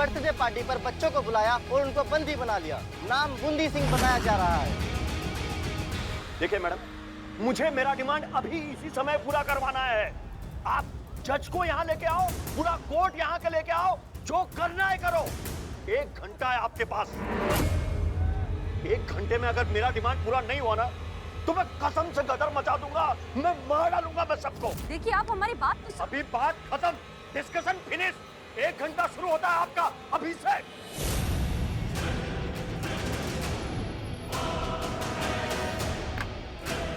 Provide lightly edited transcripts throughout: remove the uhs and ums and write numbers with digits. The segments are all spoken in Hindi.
बर्थडे पार्टी पर बच्चों को बुलाया और उनको बंदी बना लिया। नाम बूंदी सिंह बताया जा रहा है। देखिए मैडम, मुझे मेरा डिमांड अभी इसी समय पूरा करवाना है। आप जज को यहाँ लेके आओ, पूरा कोर्ट यहाँ के लेके आओ, जो करना है करो। 1 घंटा है आपके पास। 1 घंटे में अगर मेरा डिमांड पूरा नहीं हुआ ना, तो मैं कसम से गदर मचा दूंगा, मैं मार डालूंगा मैं सबको। देखिए आप हमारी बात तो अभी बात खत्म, डिस्कशन फिनिश। 1 घंटा शुरू होता है आपका अभी से।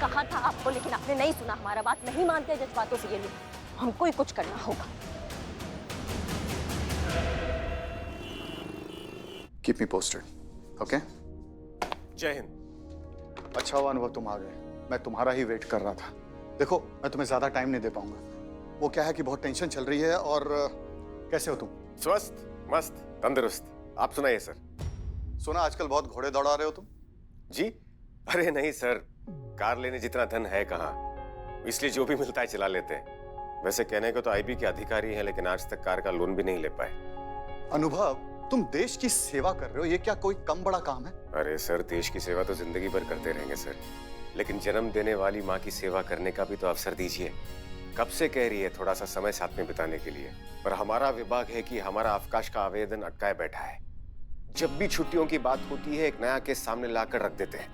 कहा था आपको, लेकिन आपने नहीं सुना हमारा। बात नहीं मानते जज्बातों से ये लोग। हमको ही कुछ करना होगा। Keep me posted, okay? जय हिंद। अच्छा हुआ अनुभव तुम आ गए, मैं तुम्हारा ही वेट कर रहा था। देखो, मैं तुम्हें ज्यादा टाइम नहीं दे पाऊंगा। वो क्या है कि बहुत टेंशन चल रही है। और कैसे हो तुम? स्वस्थ, मस्त, तंदुरुस्त। आप सुनाइए सर। सुना आजकल बहुत घोड़े दौड़ा रहे हो तुम। जी? अरे नहीं सर, कार लेने जितना धन है कहाँ, इसलिए जो भी मिलता है चला लेते हैं। वैसे कहने को तो आईबी के अधिकारी हैं, लेकिन आज तक कार का लोन भी नहीं ले पाए। अनुभव, तुम देश की सेवा कर रहे हो, ये क्या कोई कम बड़ा काम है? अरे सर, देश की सेवा तो जिंदगी भर करते रहेंगे सर, लेकिन जन्म देने वाली माँ की सेवा करने का भी तो अवसर दीजिए। कब से कह रही है थोड़ा सा समय साथ में बिताने के लिए, पर हमारा विभाग है कि हमारा अवकाश का आवेदन अटकाए बैठा है। जब भी छुट्टियों की बात होती है, एक नया केस सामने लाकर रख देते हैं।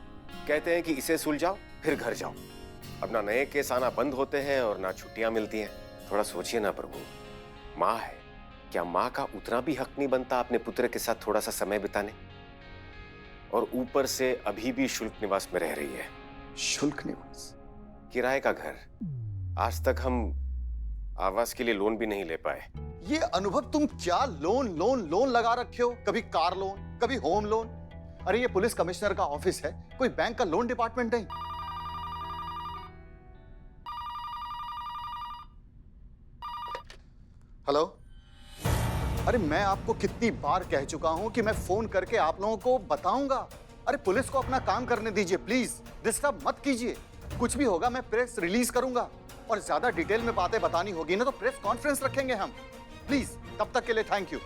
कहते हैं कि इसे सुलझाओ फिर घर जाओ। अब ना नए केस आना बंद होते हैं और ना छुट्टियां मिलती हैं। थोड़ा सोचिए ना प्रभु, माँ है, क्या माँ का उतना भी हक नहीं बनता अपने पुत्र के साथ थोड़ा सा समय बिताने? और ऊपर से अभी भी शुल्क निवास में रह रही है। शुल्क निवास? किराए का घर। आज तक हम आवास के लिए लोन भी नहीं ले पाए। ये अनुभव, तुम क्या लोन लोन लोन लगा रखे हो? कभी कार लोन, कभी होम लोन। अरे ये पुलिस कमिश्नर का ऑफिस है, कोई बैंक का लोन डिपार्टमेंट नहीं। हेलो? अरे मैं आपको कितनी बार कह चुका हूं कि मैं फोन करके आप लोगों को बताऊंगा। अरे पुलिस को अपना काम करने दीजिए प्लीज, डिस्टर्ब मत कीजिए। कुछ भी होगा मैं प्रेस रिलीज करूंगा, और ज्यादा डिटेल में बातें बतानी होगी ना तो प्रेस कॉन्फ्रेंस रखेंगे हम। प्लीज, तब तक के लिए थैंक यू।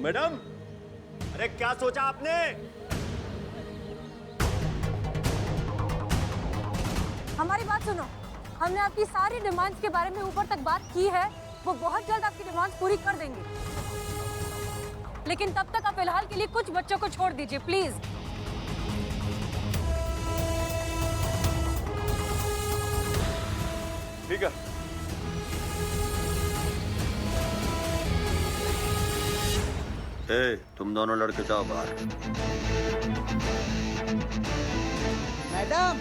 मैडम, अरे क्या सोचा आपने? हमारी बात सुनो। हमने आपकी सारी डिमांड्स के बारे में ऊपर तक बात की है। वो बहुत जल्द आपकी डिमांड्स पूरी कर देंगे, लेकिन तब तक आप फिलहाल के लिए कुछ बच्चों को छोड़ दीजिए प्लीज। ठीक है। तुम दोनों लड़के जाओ बाहर। मैडम,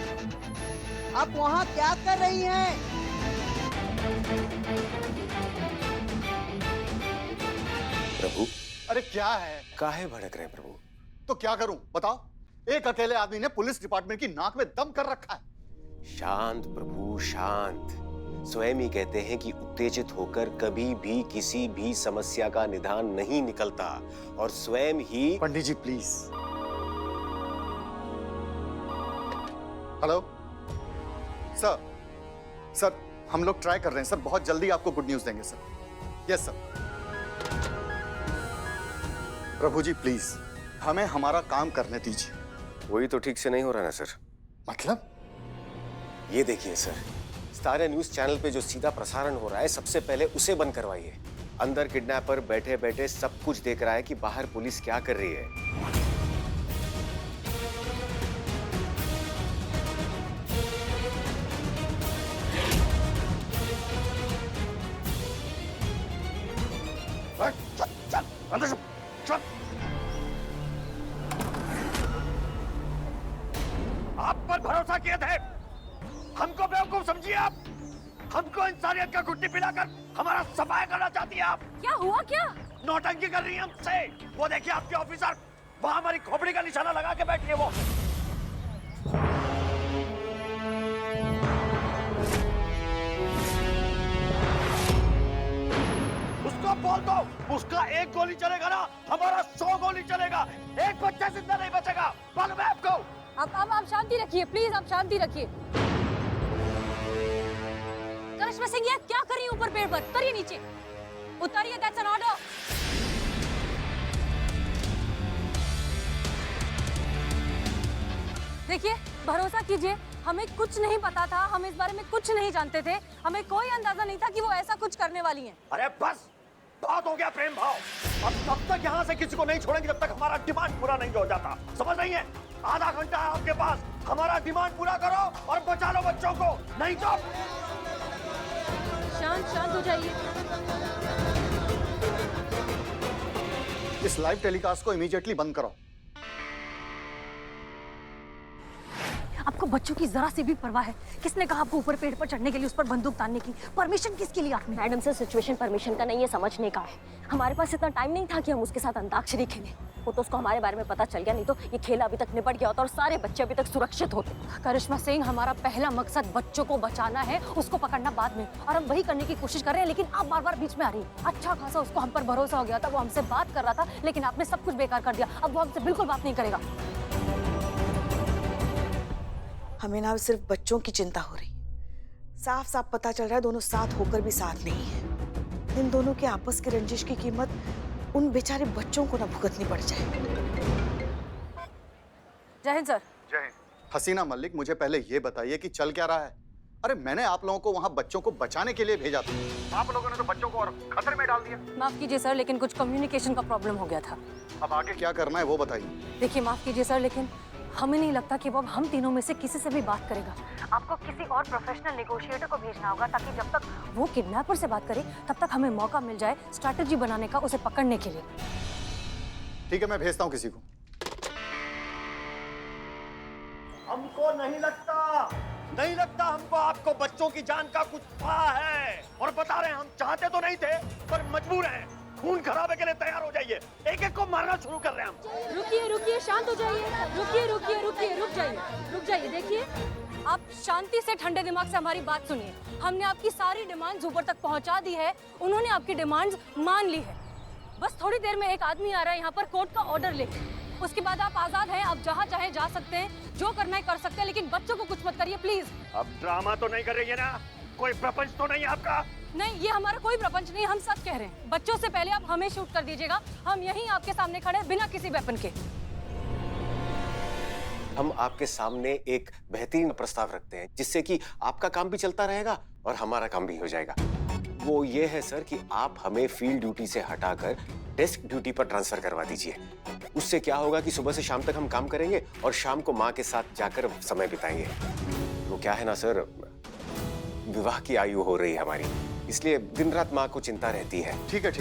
आप वहाँ क्या कर रही हैं? प्रभु, अरे क्या है? काहे भड़क रहे हैं प्रभु? तो क्या करूं बताओ? एक अकेले आदमी ने पुलिस डिपार्टमेंट की नाक में दम कर रखा है। शांत प्रभु, शांत। स्वयं ही कहते हैं कि उत्तेजित होकर कभी भी किसी भी समस्या का निदान नहीं निकलता, और स्वयं ही। पंडित जी प्लीज। हेलो सर, सर हम लोग ट्राई कर रहे हैं सर, बहुत जल्दी आपको गुड न्यूज देंगे sir. Yes sir. Prabhu ji please, हमें हमारा काम करने दीजिए। वही तो ठीक से नहीं हो रहा ना सर। मतलब? ये देखिए सर, स्टार न्यूज चैनल पे जो सीधा प्रसारण हो रहा है, सबसे पहले उसे बंद करवाइए। अंदर किडनैपर बैठे बैठे सब कुछ देख रहा है कि बाहर पुलिस क्या कर रही है। चल चल अंदर चल चल। आप पर भरोसा किए थे, हमको बेवकूफ समझिए आप। हमको इंसानियत का घुट्टी पिलाकर हमारा सफाया करना चाहती है आप। क्या हुआ? क्या नौटंकी कर रही है हमसे? वो देखिए आपके ऑफिसर वहां हमारी खोपड़ी का निशाना लगा के बैठी है। वो उसको बोल दो, उसका एक गोली चलेगा ना, हमारा 100 गोली चलेगा। एक बच्चा जिंदा नहीं बचेगा, मालूम है आपको? आप शांति रखिए प्लीज, आप शांति रखिए। जरा करिश्मा सिंह ये क्या कर रही है ऊपर पेड़ पर? उतरिए नीचे, उतरिए, दैट्स एन ऑर्डर। देखिए, भरोसा कीजिए, हमें कुछ नहीं पता था, हम इस बारे में कुछ नहीं जानते थे, हमें कोई अंदाजा नहीं था कि वो ऐसा कुछ करने वाली हैं। अरे बस, बहुत हो गया प्रेम भाव। अब तब तक यहाँ से किसी को नहीं छोड़ेंगे जब तक हमारा डिमांड पूरा नहीं हो जाता। समझ रही हैं? आधा घंटा है आपके पास, हमारा डिमांड पूरा करो और बचा लो बच्चों को, नहीं तो शांत हो जाइए। इस लाइव टेलीकास्ट को इमीडिएटली बंद करो। आपको बच्चों की जरा सी भी परवाह है? किसने कहा आपको ऊपर पेड़ पर चढ़ने के लिए, उस पर बंदूक तानने की? परमिशन किसके लिए आपने? मैडम से सिचुएशन परमिशन का नहीं है, समझने का है। हमारे पास इतना टाइम नहीं था कि हम उसके साथ अंताक्षरी खेलें। वो तो उसको हमारे बारे में पता चल गया, नहीं तो ये खेल अभी तक निपट गया होता और सारे बच्चे अभी तक सुरक्षित होते। करिश्मा सिंह, हमारा पहला मकसद बच्चों को बचाना है, उसको पकड़ना बाद में, और हम वही करने की कोशिश कर रहे हैं, लेकिन आप बार-बार बीच में आ रही हैं। अच्छा खासा उसको हम पर भरोसा हो गया था, वो हमसे बात कर रहा था, लेकिन आपने सब कुछ बेकार कर दिया। अब वो हमसे बिल्कुल बात नहीं करेगा। हमें ना सिर्फ बच्चों की चिंता हो रही, साफ साफ पता चल रहा है दोनों साथ होकर भी साथ नहीं है। इन दोनों के आपस की रंजिश की कीमत उन बेचारे बच्चों को ना भुगतनी पड़ जाए। जय हिंद सर। जय हिंद। हसीना मलिक, मुझे पहले ये बताइए कि चल क्या रहा है? अरे मैंने आप लोगों को वहाँ बच्चों को बचाने के लिए भेजा था, आप लोगों ने तो बच्चों को और खतरे में डाल दिया। माफ कीजिए सर, लेकिन कुछ कम्युनिकेशन का प्रॉब्लम हो गया था। अब आगे क्या करना है वो बताइए। देखिए, माफ कीजिए सर, लेकिन हमें नहीं लगता कि वो अब हम तीनों में से किसी से भी बात करेगा। आपको किसी और प्रोफेशनल नेगोशिएटर को भेजना होगा, ताकि जब तक वो किडनैपर से बात करे तब तक हमें मौका मिल जाए स्ट्रैटेजी बनाने का, उसे पकड़ने के लिए। ठीक है, मैं भेजता हूँ किसी को। हमको नहीं लगता हमको आपको बच्चों की जान का कुछ पता है। और बता रहे हैं, हम चाहते तो नहीं थे पर मजबूर हैं। खून खराबे के लिए तैयार हो जाइए, एक एक को मारना शुरू कर रहे हैं हम। रुकिए, शांत हो जाइए। रुक जाइए। देखिए, आप शांति से ठंडे दिमाग से हमारी बात सुनिए। हमने आपकी सारी डिमांड्स ऊपर तक पहुंचा दी है, उन्होंने आपकी डिमांड्स मान ली है। बस थोड़ी देर में एक आदमी आ रहा है यहाँ पर कोर्ट का ऑर्डर लेके। उसके बाद आप आजाद हैं, आप जहाँ चाहे जा सकते हैं, जो करना है कर सकते हैं, लेकिन बच्चों को कुछ मत करिए प्लीज। अब ड्रामा तो नहीं कर रही है ना? कोई प्रपंच तो नहीं है आपका? नहीं, ये हमारा कोई प्रपंच नहीं, हम सच कह रहे हैं। बच्चों से पहले आप हमें शूट कर दीजिएगा, हम यहीं आपके सामने खड़े बिना किसी वेपन के। हम आपके सामने एक बेहतरीन प्रस्ताव रखते हैं, जिससे कि आपका काम भी चलता रहेगा और हमारा काम भी हो जाएगा। वो ये है सर कि आप हमें फील्ड ड्यूटी से हटाकर डेस्क ड्यूटी पर ट्रांसफर करवा दीजिए। उससे क्या होगा कि सुबह से शाम तक हम काम करेंगे और शाम को माँ के साथ जाकर समय बिताएंगे। वो क्या है ना सर, विवाह की आयु हो रही है हमारी, इसलिए दिन रात माँ को चिंता रहती है। ठीक है।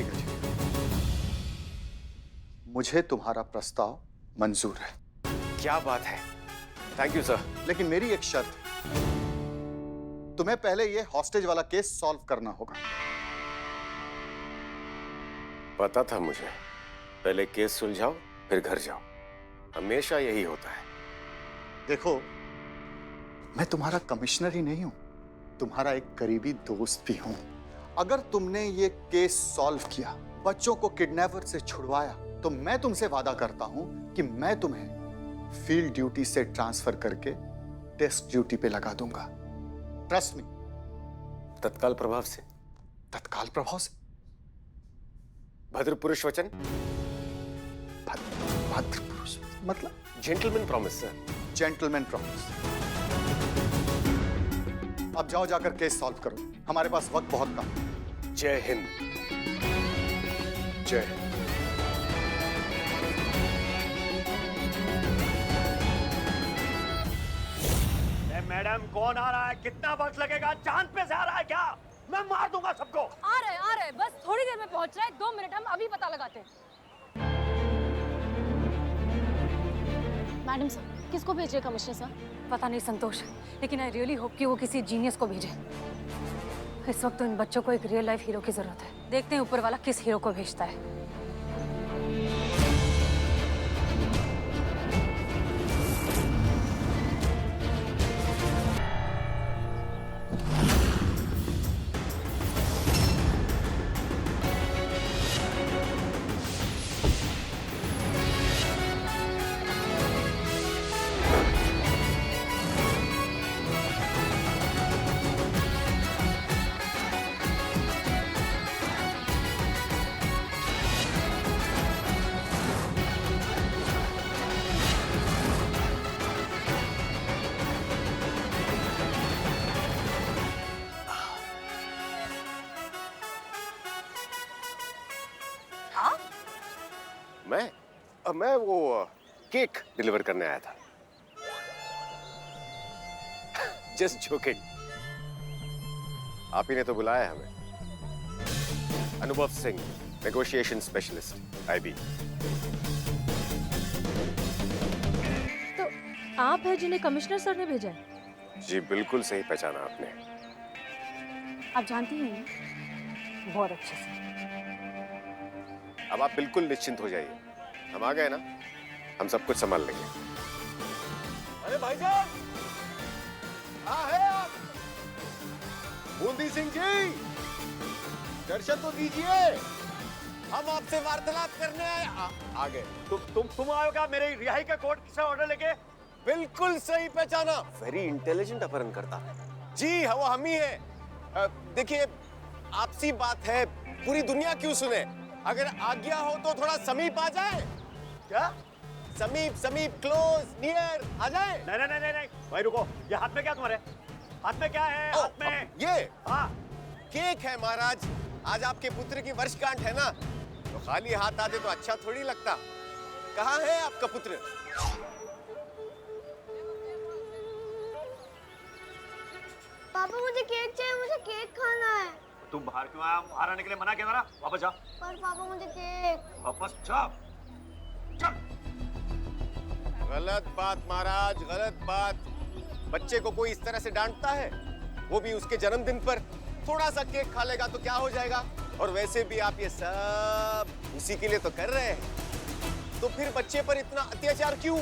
मुझे तुम्हारा प्रस्ताव मंजूर है। क्या बात है, थैंक यू सर। लेकिन मेरी एक शर्त, तुम्हें पहले ये हॉस्टेज वाला केस सॉल्व करना होगा। पता था मुझे, पहले केस सुलझाओ फिर घर जाओ, हमेशा यही होता है। देखो, मैं तुम्हारा कमिश्नर ही नहीं हूं, तुम्हारा एक करीबी दोस्त भी हूं। अगर तुमने ये केस सॉल्व किया, बच्चों को किडनैपर से छुड़वाया, तो मैं तुमसे वादा करता हूं कि मैं तुम्हें फील्ड ड्यूटी से ट्रांसफर करके डेस्क ड्यूटी पे लगा दूंगा। Trust me. तत्काल प्रभाव से? तत्काल प्रभाव से। भद्र पुरुष वचन? भद्र पुरुष मतलब? Gentleman promise sir. Gentleman promise. अब जाओ, जाकर केस सॉल्व करो, हमारे पास वक्त बहुत कम है। जय हिंद। जय हिंद। मैडम, कौन आ रहा है? कितना वक्त लगेगा? चांद पे से आ रहा है क्या? मैं मार दूंगा सबको। आ रहे, बस थोड़ी देर में पहुंच रहा है, 2 मिनट, हम अभी पता लगाते हैं। मैडम सर, किसको भेजे कमिश्नर सर? पता नहीं संतोष, लेकिन आई रियली होप कि वो किसी जीनियस को भेजे। इस वक्त तो इन बच्चों को एक रियल लाइफ हीरो की जरूरत है। देखते हैं ऊपर वाला किस हीरो को भेजता है। मैं वो केक डिलीवर करने आया था। Just joking. आप ही ने तो बुलाया हमें। अनुभव सिंह, नेगोशिएशन स्पेशलिस्ट, आईबी। तो आप हैं जिन्हें कमिश्नर सर ने भेजा है? जी बिल्कुल सही पहचाना आपने। आप जानती हैं बहुत अच्छे से। अब आप बिल्कुल निश्चिंत हो जाइए, हम आ गए ना, हम सब कुछ संभाल लेंगे। अरे भाईजान, कहाँ है आप? बूंदी सिंह जी, दर्शन तो दीजिए। हम आपसे वार्तालाप करने आए। आ गए। तुम आए हो क्या मेरे रिहाई का कोर्ट से ऑर्डर लेके? बिल्कुल सही पहचाना। Very intelligent अपहरणकर्ता। जी हाँ, वो हम ही है। देखिए, आपसी बात है, पूरी दुनिया क्यों सुने? अगर आज्ञा हो तो थोड़ा समीप आ जाए। क्या? समीप, क्लोज, नियर आ जाए। नहीं, भाई रुको। ये हाथ में क्या तुम्हारे? हाथ में क्या है? हाथ में ये हाँ, केक है महाराज। आज आपके पुत्र की वर्षगांठ है ना, तो खाली हाथ आते तो अच्छा थोड़ी लगता। कहाँ है आपका पुत्र? पापा मुझे केक चाहिए, मुझे केक खाना है। तुम बाहर क्यों आया? बाहर आने के लिए मना किया था ना। वापस जा। पर पापा मुझे केक। वापस जा। चल। गलत बात महाराज, गलत बात। बच्चे को कोई इस तरह से डांटता है? वो भी उसके जन्मदिन पर। थोड़ा सा केक खा लेगा तो क्या हो जाएगा? और वैसे भी आप ये सब उसी के लिए तो कर रहे हैं, तो फिर बच्चे पर इतना अत्याचार क्यों?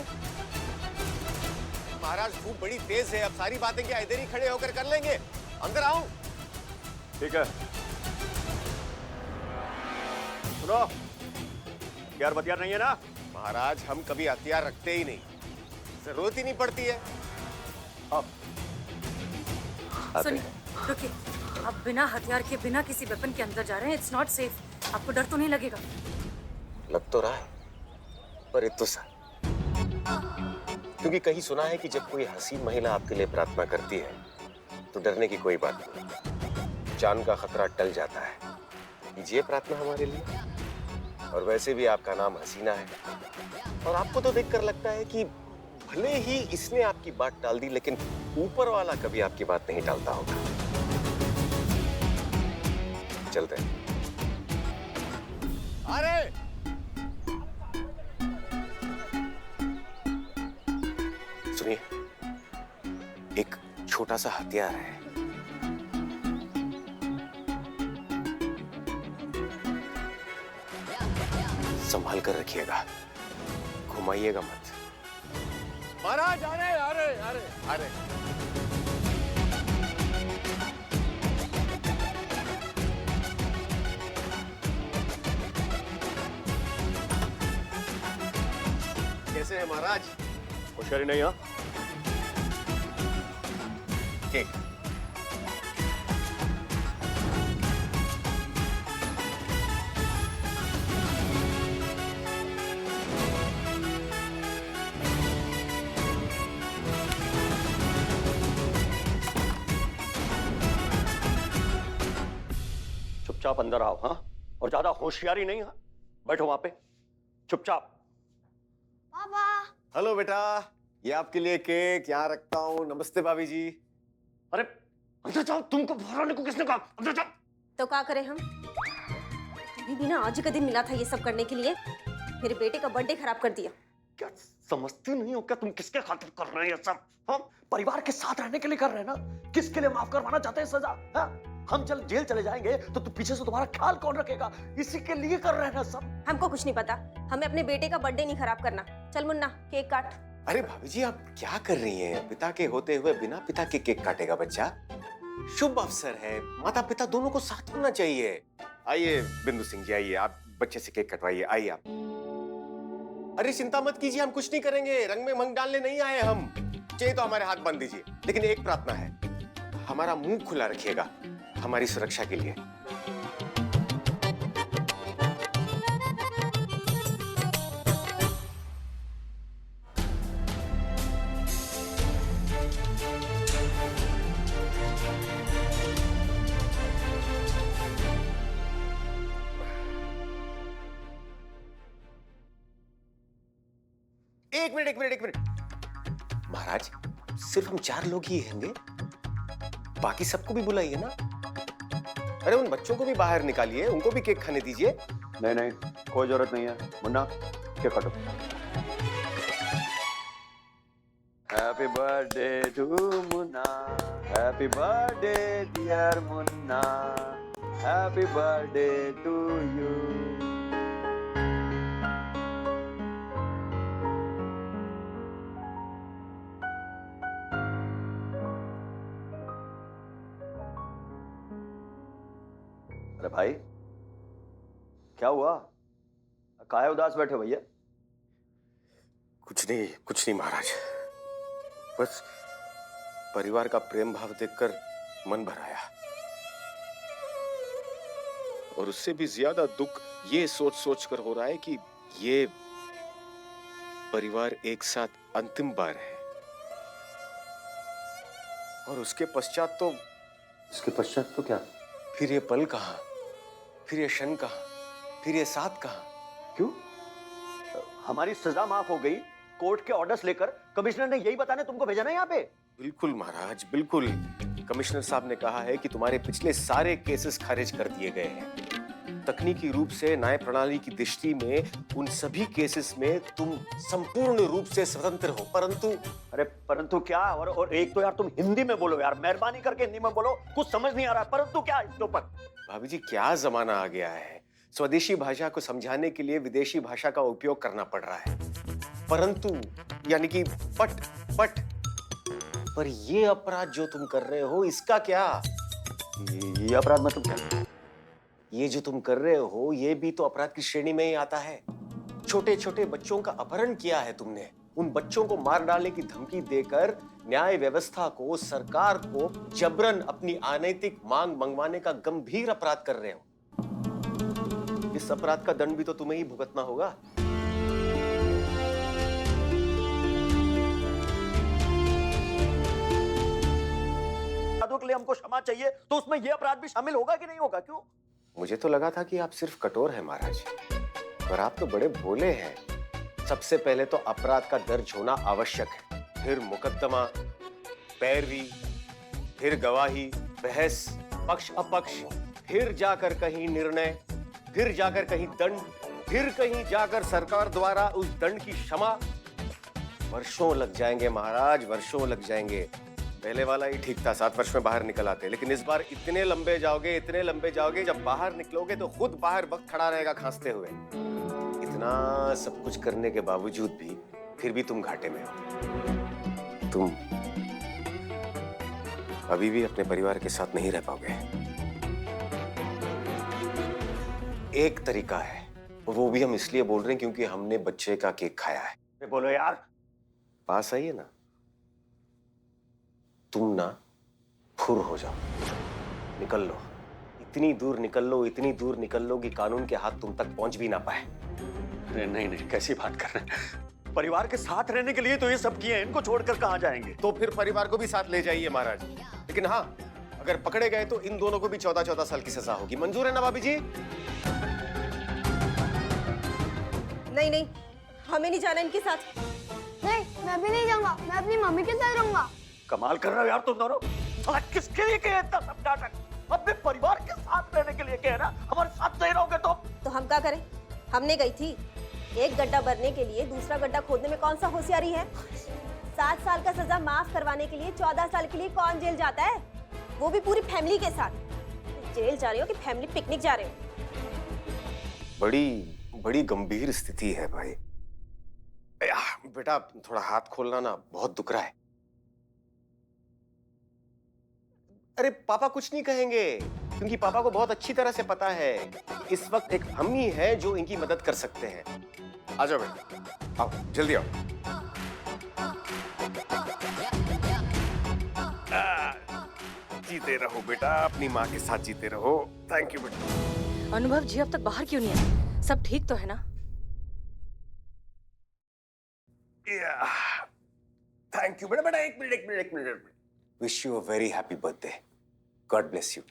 महाराज धूप बड़ी तेज है, अब सारी बातें क्या इधर ही खड़े होकर कर लेंगे? अंदर आओ। ठीक है, सुनो, हथियार बतियार नहीं है ना? महाराज हम कभी हथियार रखते ही नहीं, जरूरत ही नहीं पड़ती है। अब सुनिए, रुकिए। आप बिना हथियार के, बिना किसी वेपन के अंदर जा रहे हैं। It's not safe. आपको डर तो नहीं लगेगा? लग तो रहा है, पर इतना सा, क्योंकि कहीं सुना है कि जब कोई हसीन महिला आपके लिए प्रार्थना करती है तो डरने की कोई बात नहीं, जान का खतरा टल जाता है। कीजिए प्रार्थना हमारे लिए। और वैसे भी आपका नाम हसीना है, और आपको तो देखकर लगता है कि भले ही इसने आपकी बात टाल दी, लेकिन ऊपर वाला कभी आपकी बात नहीं टालता होगा। चलते हैं। अरे सुनिए, एक छोटा सा हथियार है। संभाल कर रखिएगा, घुमाइएगा मत। महाराज आ रहे। कैसे है महाराज? होशियारी नहीं? हाँ, केक। चुपचाप अंदर आओ। हाँ, और ज्यादा होशियारी नहीं। हाँ, बैठो वहां पे चुपचाप। पापा। हेलो बेटा, ये आपके लिए केक यहाँ रखता हूँ। नमस्ते भाभी जी। अरे अंदर जाओ, तुमको बाहर आने को किसने कहा? अंदर जाओ। तो क्या करें हम? तुम्हें भी ना आज ही का दिन मिला था ये सब करने के लिए। मेरे बेटे का बर्थडे खराब कर दिया। क्या समझती नहीं हो क्या तुम किसके खातिर कर रहे हैं ये सब? हम परिवार के साथ रहने के लिए कर रहे हैं ना। किसके लिए माफ करवाना चाहते हैं सजा? हाँ? हम जेल चले जाएंगे तो पीछे से तुम्हारा ख्याल कौन रखेगा? इसी के लिए कर रहे हैं ना सब। हमको कुछ नहीं पता, हमें अपने बेटे का बर्थडे नहीं खराब करना। चल मुन्ना, केक काट। अरे भाभी जी, आप क्या कर रही हैं? पिता के होते हुए बिना पिता के केक काटेगा बच्चा? शुभ अवसर है, माता पिता दोनों को साथ होना चाहिए। आइए बिंदु सिंह जी, आइए, आप बच्चे से केक कटवाइए। आइए आप। अरे चिंता मत कीजिए, हम कुछ नहीं करेंगे। रंग में मंग डालने नहीं आए हम। चाहिए तो हमारे हाथ बांध दीजिए, लेकिन एक प्रार्थना है, हमारा मुंह खुला रखिएगा हमारी सुरक्षा के लिए। एक मिनट एक मिनट एक मिनट। महाराज, सिर्फ हम 4 लोग ही होंगे, बाकी सबको भी बुलाइए ना। अरे उन बच्चों को भी बाहर निकालिए, उनको भी केक खाने दीजिए। नहीं नहीं, कोई जरूरत नहीं है। मुन्ना, केक काटो। Happy birthday to Munna, happy birthday dear Munna, happy birthday to you. अरे भाई, क्या हुआ? काहे उदास बैठे भैया? कुछ नहीं महाराज, बस परिवार का प्रेम भाव देखकर मन भर आया, और उससे भी ज्यादा दुख ये सोच कर हो रहा है कि ये परिवार एक साथ अंतिम बार है, और उसके पश्चात तो क्या? फिर ये पल कहाँ, फिर ये क्षण कहाँ, फिर ये साथ कहाँ? क्यों? हमारी सजा माफ हो गई, कोर्ट के ऑर्डर्स लेकर कमिश्नर ने यही बताने तुमको भेजा ना यहाँ पे? बिल्कुल महाराज, बिल्कुल। कमिश्नर साहब ने कहा है कि तुम्हारे पिछले सारे केसेस खारिज कर दिए गए हैं। तकनीकी रूप से न्याय प्रणाली की दृष्टि में उन सभी केसेस में तुम संपूर्ण रूप से स्वतंत्र हो, परंतु अरे परंतु क्या? और एक तो यार तुम हिंदी में बोलो यार, मेहरबानी करके हिंदी में बोलो, कुछ समझ नहीं आ रहा। परंतु क्या इसके ऊपर? भाभी जी, क्या जमाना आ गया है, स्वदेशी भाषा को समझाने के लिए विदेशी भाषा का उपयोग करना पड़ रहा है। परंतु यानी कि पट पर ये अपराध जो तुम कर रहे हो, इसका क्या? ये अपराध मतलब क्या? ये जो तुम कर रहे हो, ये भी तो अपराध की श्रेणी में ही आता है। छोटे छोटे बच्चों का अपहरण किया है तुमने, उन बच्चों को मार डालने की धमकी देकर न्याय व्यवस्था को, सरकार को जबरन अपनी अनैतिक मांग मंगवाने का गंभीर अपराध कर रहे हो। इस अपराध का दंड भी तो तुम्हें ही भुगतना होगा। के लिए हमको क्षमा चाहिए, तो उसमें यह अपराध भी शामिल होगा कि नहीं होगा? क्यों? मुझे तो लगा था कि आप सिर्फ कठोर हैं महाराज, पर आप तो बड़े भोले हैं। सबसे पहले तो अपराध का दर्ज होना आवश्यक है, फिर मुकदमा, पैरवी, फिर गवाही, बहस, पक्ष अपक्ष, फिर जाकर कहीं निर्णय, फिर जाकर कहीं दंड, फिर कहीं जाकर सरकार द्वारा उस दंड की क्षमा। वर्षों लग जाएंगे महाराज, वर्षों लग जाएंगे। पहले वाला ही ठीक था, 7 वर्ष में बाहर निकल आते, लेकिन इस बार इतने लंबे जाओगे, जब बाहर निकलोगे तो खुद बाहर वक्त खड़ा रहेगा खांसते हुए। इतना सब कुछ करने के बावजूद भी फिर भी तुम घाटे में हो। तुम अभी भी अपने परिवार के साथ नहीं रह पाओगे। एक तरीका है, वो भी हम इसलिए बोल रहे हैं क्योंकि हमने बच्चे का केक खाया है। बोलो यार, पास आइए ना। तुम ना फुर हो जाओ, निकल लो, इतनी दूर निकल लो कि कानून के हाथ तुम तक पहुंच भी ना पाए। अरे नहीं, कैसी बात कर रहे हैं? परिवार के साथ रहने के लिए तो ये सब किए हैं, इनको छोड़कर कहां जाएंगे? तो फिर परिवार को भी साथ ले जाइए महाराज, लेकिन हाँ, अगर पकड़े गए तो इन दोनों को भी 14-14 साल की सजा होगी। मंजूर है ना भाभी जी? नहीं, हमें नहीं जाना इनके साथ। नहीं, मैं भी नहीं जाऊंगा, मैं अपनी मम्मी के साथ रहूंगा। कमाल कर रहे हो यार तुम दोनों। साला किसके लिए कहे इतना सब नाटक? अपने परिवार के साथ रहने के लिए कहे ना, हमारे साथ नहीं रहोगे तो हम क्या करें? हमने गई थी, एक गड्ढा भरने के लिए दूसरा गड्ढा खोदने में कौन सा होशियारी है? 7 साल का सजा माफ करवाने के लिए 14 साल के लिए कौन जेल जाता है? वो भी पूरी फैमिली के साथ। जेल जा रहे हो कि फैमिली पिकनिक जा रहे हो? बड़ी गंभीर स्थिति है भाई। बेटा थोड़ा हाथ खोलना ना, बहुत दुख रहा है। अरे पापा कुछ नहीं कहेंगे, क्योंकि पापा को बहुत अच्छी तरह से पता है इस वक्त एक हम ही है जो इनकी मदद कर सकते हैं। आ जाओ बेटा, आओ जल्दी आओ। जीते रहो बेटा, अपनी माँ के साथ जीते रहो। थैंक यू बेटा। अनुभव जी अब तक बाहर क्यों नहीं आए? सब ठीक तो है ना? थैंक यू बेटा। एक minute. Wish you a very happy birthday. God bless you.